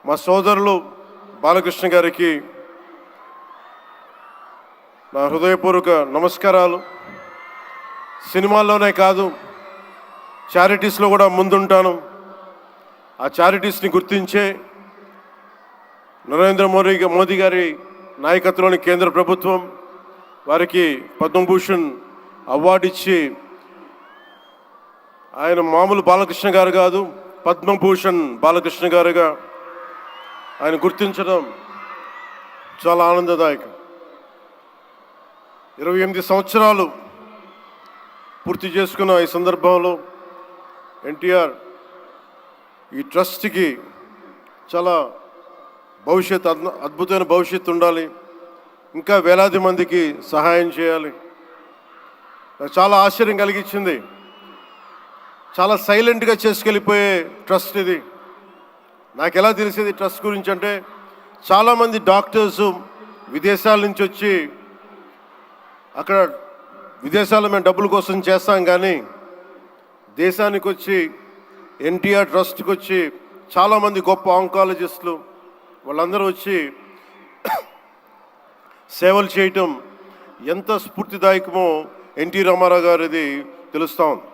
మా సోదరులు బాలకృష్ణ గారికి నా హృదయపూర్వక నమస్కారాలు. సినిమాల్లోనే కాదు, చారిటీస్లో కూడా ముందుంటాను. ఆ చారిటీస్ని గుర్తించే నరేంద్ర మోదీ గారి నాయకత్వంలోని కేంద్ర ప్రభుత్వం వారికి పద్మభూషణ్ అవార్డు ఇచ్చి, ఆయన మామూలు బాలకృష్ణ గారు కాదు, పద్మభూషణ్ బాలకృష్ణ గారుగా ఆయన గుర్తించడం చాలా ఆనందదాయకం. 28 సంవత్సరాలు పూర్తి చేసుకున్న ఈ సందర్భంలో ఎన్టీఆర్ ఈ ట్రస్ట్కి చాలా అద్భుతమైన భవిష్యత్తు ఉండాలి, ఇంకా వేలాది మందికి సహాయం చేయాలి. నాకు చాలా ఆశ్చర్యం కలిగించింది. చాలా సైలెంట్గా చేసుకెళ్ళిపోయే ట్రస్ట్ ఇది. నాకు ఎలా తెలిసేది ట్రస్ట్ గురించి అంటే, చాలామంది డాక్టర్సు విదేశాల నుంచి వచ్చి అక్కడ విదేశాల్లో మేము డబ్బుల కోసం చేస్తాం, కానీ దేశానికి వచ్చి ఎన్టీఆర్ ట్రస్ట్కి వచ్చి చాలామంది గొప్ప ఆంకాలజిస్టులు వాళ్ళందరూ వచ్చి సేవలు చేయటం ఎంత స్ఫూర్తిదాయకమో ఎన్టీ రామారావు గారిది తెలుస్తూ ఉంది.